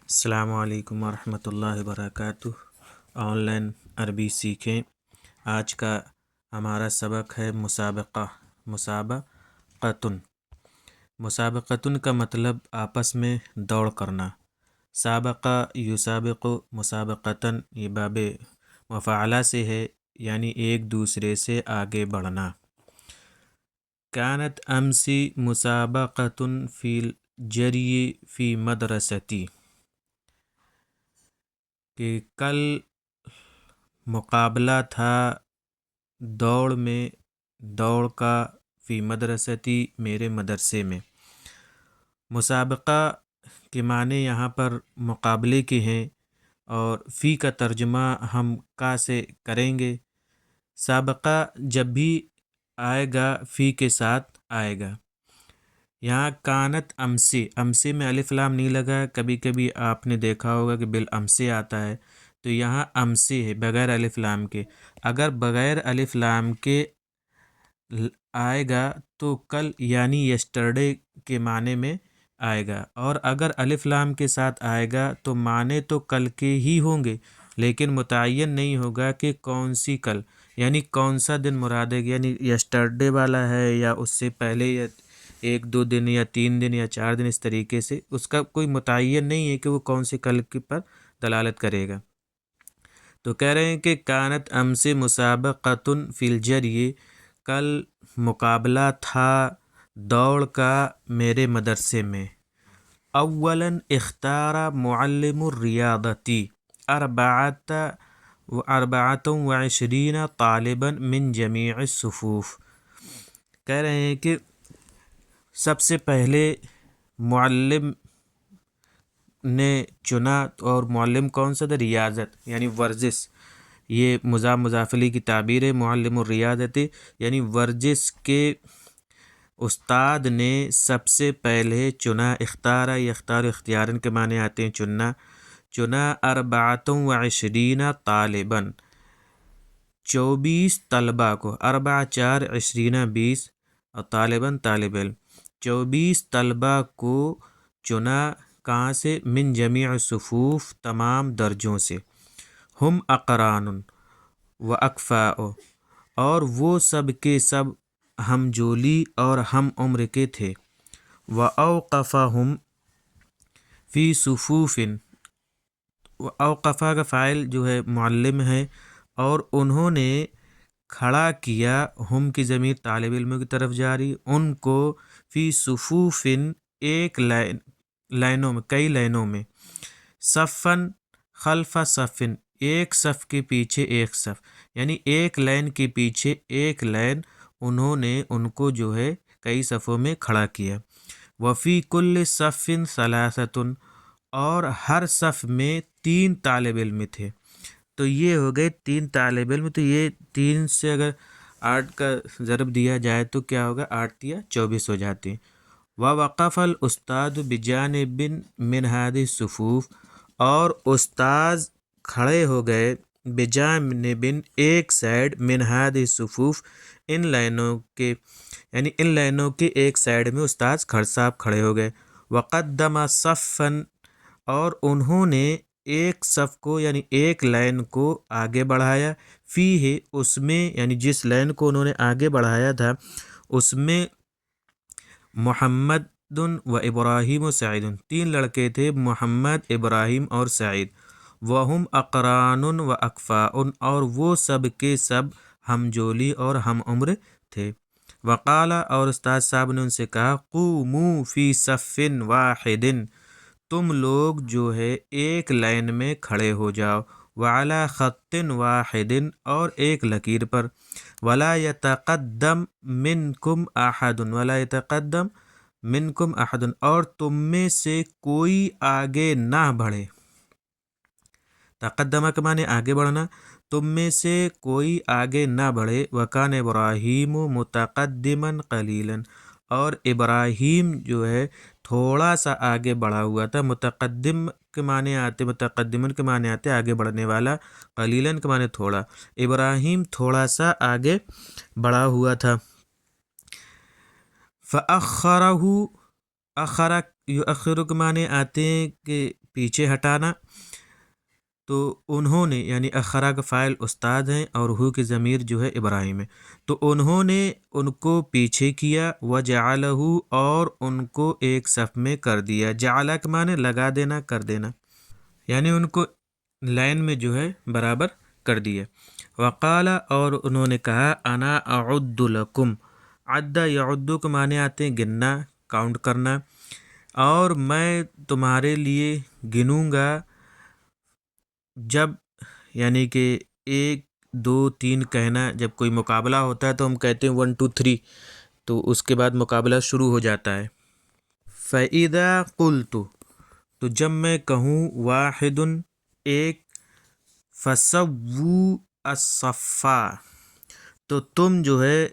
السلام علیکم ورحمۃ اللہ وبرکاتہ۔ آن لائن عربی سیکھیں۔ آج کا ہمارا سبق ہے مسابقتن۔ مسابقتن کا مطلب آپس میں دوڑ کرنا۔ سابقہ یسابق مسابقتن، یہ باب مفاعلہ سے ہے، یعنی ایک دوسرے سے آگے بڑھنا۔ کانت امسی مسابقتن فی الجری فی مدرستی، کہ کل مقابلہ تھا دوڑ کا فی مدرستی، میرے مدرسے میں۔ مسابقہ کے معنی یہاں پر مقابلے کے ہیں، اور فی کا ترجمہ ہم کا سے کریں گے۔ سابقہ جب بھی آئے گا فی کے ساتھ آئے گا۔ یہاں کانت امسی میں الف لام نہیں لگا۔ کبھی کبھی آپ نے دیکھا ہوگا کہ بالامسی آتا ہے، تو یہاں امسی ہے بغیر الف لام کے۔ اگر بغیر الف لام کے آئے گا تو کل یعنی یسٹرڈے کے معنی میں آئے گا، اور اگر الف لام کے ساتھ آئے گا تو معنی تو کل کے ہی ہوں گے، لیکن متعین نہیں ہوگا کہ کون سی کل، یعنی کون سا دن مراد ہے، یعنی یسٹرڈے والا ہے یا اس سے پہلے، یا 1-2 دن یا 3 دن یا 4 دن، اس طریقے سے اس کا کوئی متعین نہیں ہے کہ وہ کون سے کل کے پر دلالت کرے گا۔ تو کہہ رہے ہیں کہ کانت امسی مسابقتن فی الجری، کل مقابلہ تھا دوڑ کا میرے مدرسے میں۔ اولاً اختار معلم الریاضتی 24 طالبا من جمیع الصفوف۔ کہہ رہے ہیں کہ سب سے پہلے معلم نے چنا، اور معلم کون سا تھا؟ ریاضت یعنی ورزش۔ یہ مضاف الیہ کی تعبیر ہے، معلم الریاضتی یعنی ورزش کے استاد نے سب سے پہلے چنا۔ اختارہ یختار اختیارن کے معنی آتے ہیں چننا۔ 24 طالبا، 24 طلبہ کو، 4 20 20، اور طالباً طالب علم، 24 طلبہ کو چنا۔ کہاں سے؟ من جمیع الصفوف، تمام درجوں سے۔ ہم اقران و اکفاء، اور وہ سب کے سب ہم جولی اور ہم عمر کے تھے۔ و اوقفہم فی صفوف، و اوقفہ کا فاعل جو ہے معلم ہے، اور انہوں نے کھڑا کیا، ہم کی ضمیر طالب علموں کی طرف جاری، ان کو فی صفوف ایک لائنوں میں، کئی لائنوں میں، صفن خلف صفن، ایک صف کے پیچھے ایک صف، یعنی ایک لائن کے پیچھے ایک لائن، انہوں نے ان کو جو ہے کئی صفوں میں کھڑا کیا۔ وفی کل صف ثلاثۃ، اور ہر صف میں 3 طالب علم تھے۔ تو یہ ہو گئے 3 طالب علم، تو یہ 3 سے اگر 8 کا ضرب دیا جائے تو کیا ہوگا؟ 8 یا 24 ہو جاتے ہیں۔ ووقف الاستاد بجانب من هذه الصفوف، اور استاذ کھڑے ہو گئے بجانب ایک سائڈ، من هذه الصفوف ان لائنوں کے، یعنی ان لائنوں کے ایک سائڈ میں استاذ صاحب کھڑے ہو گئے۔ وقدم صفا، اور انہوں نے ایک صف کو یعنی ایک لائن کو آگے بڑھایا، فی ہے اس میں، یعنی جس لائن کو انہوں نے آگے بڑھایا تھا اس میں محمد و ابراہیم و سعید، 3 لڑکے تھے، محمد، ابراہیم اور سعید۔ وہم اقران و اکفاء، اور وہ سب کے سب ہم جولی اور ہم عمر تھے۔ وقال، اور استاد صاحب نے ان سے کہا، قوموا فی صف واحد، تم لوگ جو ہے ایک لائن میں کھڑے ہو جاؤ، وعلی خط واحد، اور ایک لکیر پر، ولا یتقدم منکم احد، ولا یتقدم منکم احد، اور تم میں سے کوئی آگے نہ بڑھے۔ تقدمہ کے معنی آگے بڑھنا، تم میں سے کوئی آگے نہ بڑھے۔ وکان ابراہیم متقدما قلیلا، اور ابراہیم جو ہے تھوڑا سا آگے بڑھا ہوا تھا۔ متقدم کے معنی آتے، متقدمن کے معنی آتے آگے بڑھنے والا، قلیلاً کے معنی تھوڑا، ابراہیم تھوڑا سا آگے بڑھا ہوا تھا۔ فأخرہ، اخر یؤخر کے معنی آتے ہیں کہ پیچھے ہٹانا، تو انہوں نے یعنی اخرا کا فاعل استاد ہیں اور ہو کی ضمیر جو ہے ابراہیم ہے، تو انہوں نے ان کو پیچھے کیا، وجعلہ اور ان کو ایک صف میں کر دیا، جعلہ کے معنی لگا دینا، کر دینا، یعنی ان کو لائن میں جو ہے برابر کر دیا۔ وقال اور انہوں نے کہا انا اعد لکم، عد یعد کے معنی آتے ہیں گننا، کاؤنٹ کرنا، اور میں تمہارے لیے گنوں گا جب یعنی کہ 1 2 3 کہنا، جب کوئی مقابلہ ہوتا ہے تو ہم کہتے ہیں 1 2 3، تو اس کے بعد مقابلہ شروع ہو جاتا ہے۔ فَإِذَا قُلْتُ تو جب میں کہوں واحد ایک، فَسَوُّوا الصَّفَّ تو تم جو ہے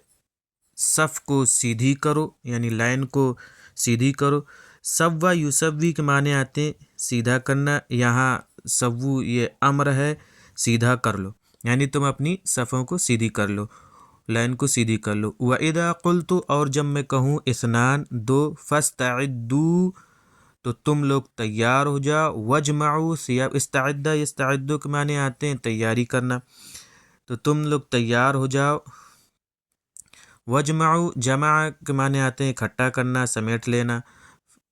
صف کو سیدھی کرو، یعنی لائن کو سیدھی کرو۔ سوا یسوی کے معنی آتے ہیں سیدھا کرنا، یہاں سوو یہ امر ہے، سیدھا کر لو، یعنی تم اپنی صفوں کو سیدھی کر لو، لائن کو سیدھی کر لو۔ وَإِذَا قُلْتُ اور جب میں کہوں اثنان 2، فَاسْتَعِدُّوا تو تم لوگ تیار ہو جاؤ، وَاجْمَعُوا سیاب استعد یستعد کے معنی آتے ہیں تیاری کرنا، تو تم لوگ تیار ہو جاؤ۔ وَاجْمَعُوا جمع کے معنی آتے ہیں اکٹھا کرنا، سمیٹ لینا۔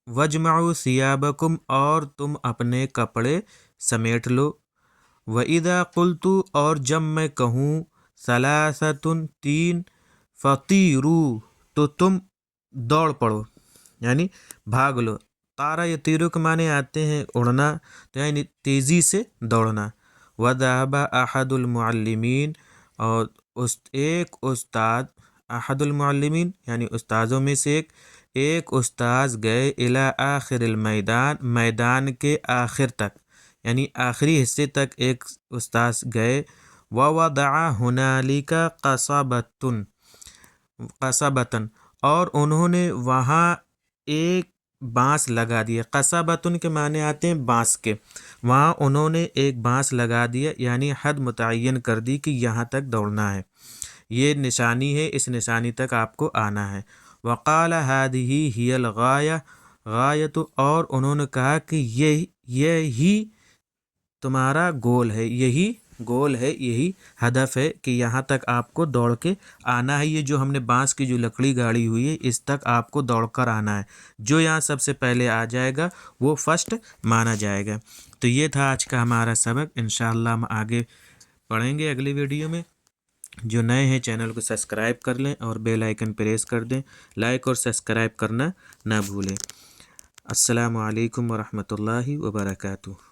وَاجْمَعُوا ثِيَابَكُمْ اور تم اپنے کپڑے سمیٹ لو۔ وَإِذَا قُلْتُ اور جب میں کہوں ثَلَاثَةٌ 3، فَطِيرُوا تو تم دوڑ پڑو، یعنی بھاگ لو۔ طارہ یطیرو کے معنی آتے ہیں اڑنا، تو یعنی تیزی سے دوڑنا۔ وَذَهَبَ أَحَدُ الْمُعَلِّمِينَ اور ایک استاد، احد المعلمین یعنی استاذوں میں سے ایک استاذ گئے الی آخر المیدان میدان کے آخر تک، یعنی آخری حصے تک ایک استاذ گئے۔ وَوَضَعَ هُنَالِكَ قَصَبَةً اور انہوں نے وہاں ایک بانس لگا دیا۔ قصبۃ کے معنی آتے ہیں بانس کے، وہاں انہوں نے ایک بانس لگا دیا، یعنی حد متعین کر دی کہ یہاں تک دوڑنا ہے، یہ نشانی ہے، اس نشانی تک آپ کو آنا ہے۔ وقال هذه هي الغایہ غایت اور انہوں نے کہا کہ یہی تمہارا گول ہے، یہی گول ہے، یہی ہدف ہے کہ یہاں تک آپ کو دوڑ کے آنا ہے، یہ جو ہم نے بانس کی جو لکڑی گاڑی ہوئی ہے اس تک آپ کو دوڑ کر آنا ہے، جو یہاں سب سے پہلے آ جائے گا وہ فرسٹ مانا جائے گا۔ تو یہ تھا آج کا ہمارا سبق، انشاءاللہ ہم آگے پڑھیں گے اگلی ویڈیو میں۔ جو نئے ہیں چینل کو سبسکرائب کر لیں اور بیل آئیکن پریس کر دیں، لائک اور سبسکرائب کرنا نہ بھولیں۔ السلام علیکم ورحمۃ اللہ وبرکاتہ۔